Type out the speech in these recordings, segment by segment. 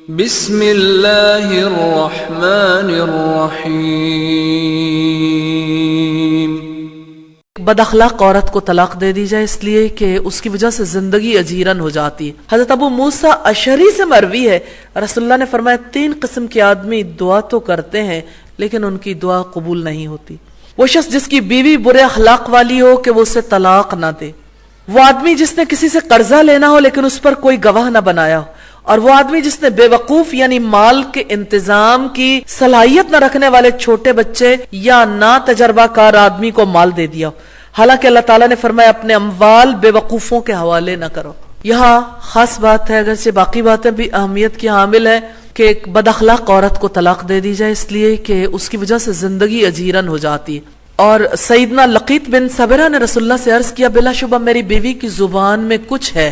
بسم اللہ الرحمن الرحیم۔ بد اخلاق عورت کو طلاق دے دی جائے اس لیے کہ اس کی وجہ سے زندگی اجیرن ہو جاتی ہے۔ حضرت ابو موسیٰ اشعری سے مروی ہے، رسول اللہ نے فرمایا 3 قسم کے آدمی دعا تو کرتے ہیں لیکن ان کی دعا قبول نہیں ہوتی۔ وہ شخص جس کی بیوی برے اخلاق والی ہو کہ وہ اسے طلاق نہ دے، وہ آدمی جس نے کسی سے قرضہ لینا ہو لیکن اس پر کوئی گواہ نہ بنایا ہو، اور وہ آدمی جس نے بے وقوف یعنی مال کے انتظام کی صلاحیت نہ رکھنے والے چھوٹے بچے یا نا تجربہ کار آدمی کو مال دے دیا ہو۔ حالانکہ اللہ تعالیٰ نے فرمایا اپنے اموال بے وقوفوں کے حوالے نہ کرو۔ یہاں خاص بات ہے، اگرچہ باقی باتیں بھی اہمیت کی حامل ہے، کہ ایک بد اخلاق عورت کو طلاق دے دی جائے اس لیے کہ اس کی وجہ سے زندگی اجیرن ہو جاتی ہے۔ اور سیدنا لقیط بن صبرہ نے رسول اللہ سے عرض کیا بلا شبہ میری بیوی کی زبان میں کچھ ہے،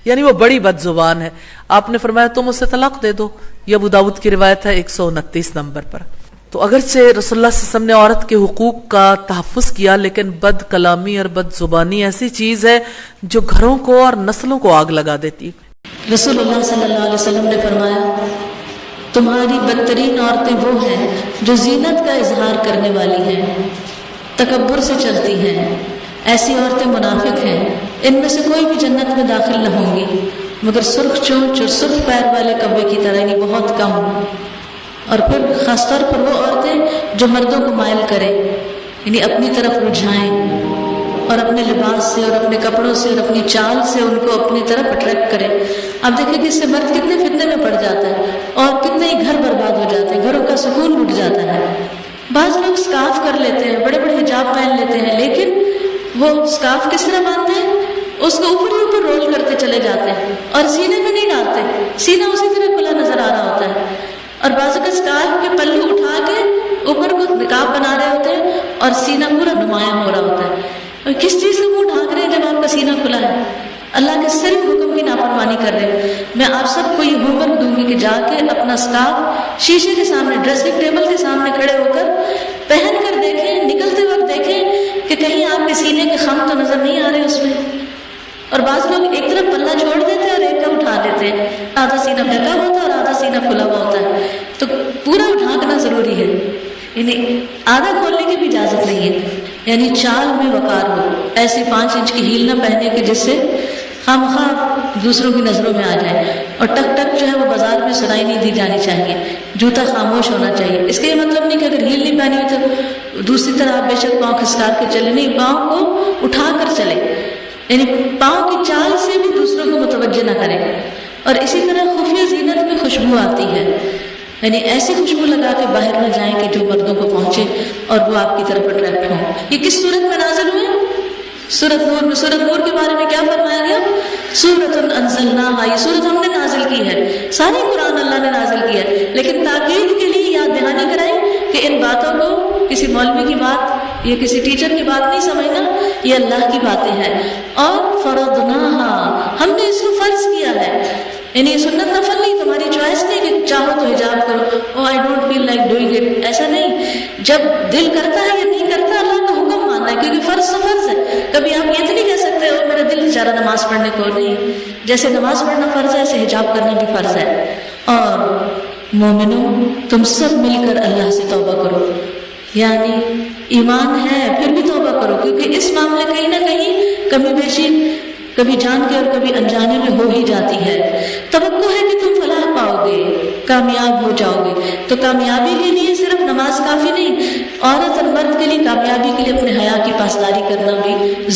یعنی وہ بڑی بد زبان ہے۔ آپ نے فرمایا تم اسے طلاق دے دو۔ یہ ابو داؤد کی روایت ہے 129 نمبر پر۔ تو اگرچہ رسول اللہ صلی اللہ علیہ وسلم نے عورت کے حقوق کا تحفظ کیا، لیکن بد کلامی اور بد زبانی ایسی چیز ہے جو گھروں کو اور نسلوں کو آگ لگا دیتی۔ رسول اللہ صلی اللہ علیہ وسلم نے فرمایا تمہاری بدترین عورتیں وہ ہیں جو زینت کا اظہار کرنے والی ہیں، تکبر سے چلتی ہیں، ایسی عورتیں منافق ہیں، ان میں سے کوئی بھی جنت میں داخل نہ ہوں گی مگر سرخ چونچ اور سرخ پیر والے کوے کی طرح، یعنی بہت کم۔ اور پھر خاص طور پر وہ عورتیں جو مردوں کو مائل کریں، یعنی اپنی طرف رجھائیں اور اپنے لباس سے اور اپنے کپڑوں سے اور اپنی چال سے ان کو اپنی طرف اٹریکٹ کریں۔ آپ دیکھیں کہ اس سے مرد کتنے فتنے میں پڑ جاتا ہے اور کتنے ہی گھر برباد ہو جاتے ہیں، گھروں کا سکون اٹھ جاتا ہے۔ بعض لوگ سکارف کر لیتے ہیں، بڑے بڑے حجاب پہن لیتے ہیں، لیکن وہ سکارف کس طرح باندھتے ہیں؟ اس کو اوپر ہی اوپر رول کرتے چلے جاتے ہیں اور سینے میں نہیں ڈالتے، سینہ اسی طرح کھلا نظر آ رہا ہوتا ہے۔ اور بعض اوقات سکارف کے پلو اٹھا کے اوپر کو نقاب بنا رہے ہوتے ہیں اور سینہ پورا نمایاں ہو رہا ہوتا ہے۔ اور کس چیز سے منہ ڈھانک رہے ہیں جب آپ کا سینہ کھلا ہے؟ اللہ کے صرف حکم کی نافرمانی کر رہے ہیں۔ میں آپ سب کو یہ ہوم ورک دوں گی کہ جا کے اپنا سکارف شیشے کے سامنے، ڈریسنگ ٹیبل کے سامنے کھڑے ہو کر پہن کر دیکھیں، نکلتے وقت دیکھیں کہ کہیں آپ کے سینے کے خم تو نظر نہیں آ رہے اس میں۔ اور بعض لوگ ایک طرف پلہ چھوڑ دیتے ہیں اور ایک کا اٹھا دیتے ہیں، آدھا سینہ ڈھکا ہوتا ہے اور آدھا سینہ کھلا ہوا ہوتا ہے، تو پورا ڈھانکنا ضروری ہے، یعنی آدھا کھولنے کی بھی اجازت نہیں ہے۔ یعنی چال میں وقار ہو، ایسی 5 انچ کی ہیل نہ پہنے کہ جس سے خامخواہ دوسروں کی نظروں میں آ جائے، اور ٹک ٹک جو ہے وہ بازار میں سنائی نہیں دی جانی چاہیے، جوتا خاموش ہونا چاہیے۔ اس کا یہ مطلب نہیں کہ اگر ہیل نہیں پہنی ہوئی تو دوسری طرح آپ بے شک پاؤں کھسکار کے چلے، نہیں، پاؤں کو اٹھا کر چلے، یعنی پاؤں کی چال سے بھی دوسروں کو متوجہ نہ کریں۔ اور اسی طرح خفیہ زینت میں خوشبو آتی ہے، یعنی ایسی خوشبو لگا کے باہر نہ جائیں کہ جو مردوں کو پہنچے اور وہ آپ کی طرف اٹریکٹ ہوں۔ یہ کس صورت میں نازل ہوئے؟ سورۃ نور میں۔ سورۃ نور کے بارے میں کیا فرمایا گیا؟ سورۃ انزلناہا، یہ سورت ہم نے نازل کی ہے، ساری قرآن اللہ نے نازل کی ہے، لیکن تاکید کے لیے یاد دہانی کرائیں کہ ان باتوں کو کسی مولوی کی بات یا کسی ٹیچر کی بات نہیں سمجھنا، یہ اللہ کی باتیں ہیں۔ اور فرضناہا، ہم نے اس کو فرض کیا ہے، یعنی یہ سنت نفل نہیں، تمہاری چوائس نہیں کہ چاہو تو حجاب کرو، oh I don't feel like doing it, ایسا نہیں۔ جب دل کرتا ہے یا نہیں کرتا، اللہ کا حکم ماننا ہے، کیونکہ فرض تو فرض ہے۔ کبھی آپ یہ تو نہیں کہہ سکتے ہو میرا دل چاہ رہا نماز پڑھنے کو، نہیں، جیسے نماز پڑھنا فرض ہے ایسے حجاب کرنا بھی فرض ہے۔ اور مومنوں تم سب مل کر اللہ سے توبہ کرو، یعنی ایمان ہے پھر بھی توبہ کرو، کیونکہ اس معاملے کہیں نہ کہیں کمی بیشی کبھی جان کے اور کبھی انجانے میں ہو ہی جاتی ہے۔ توقع ہے کہ تم فلاح پاؤ گے، کامیاب ہو جاؤ گے، تو کامیابی کے لیے صرف نماز کافی نہیں، عورت اور مرد کے لیے کامیابی کے لیے اپنے حیا کی پاسداری کرنا بھی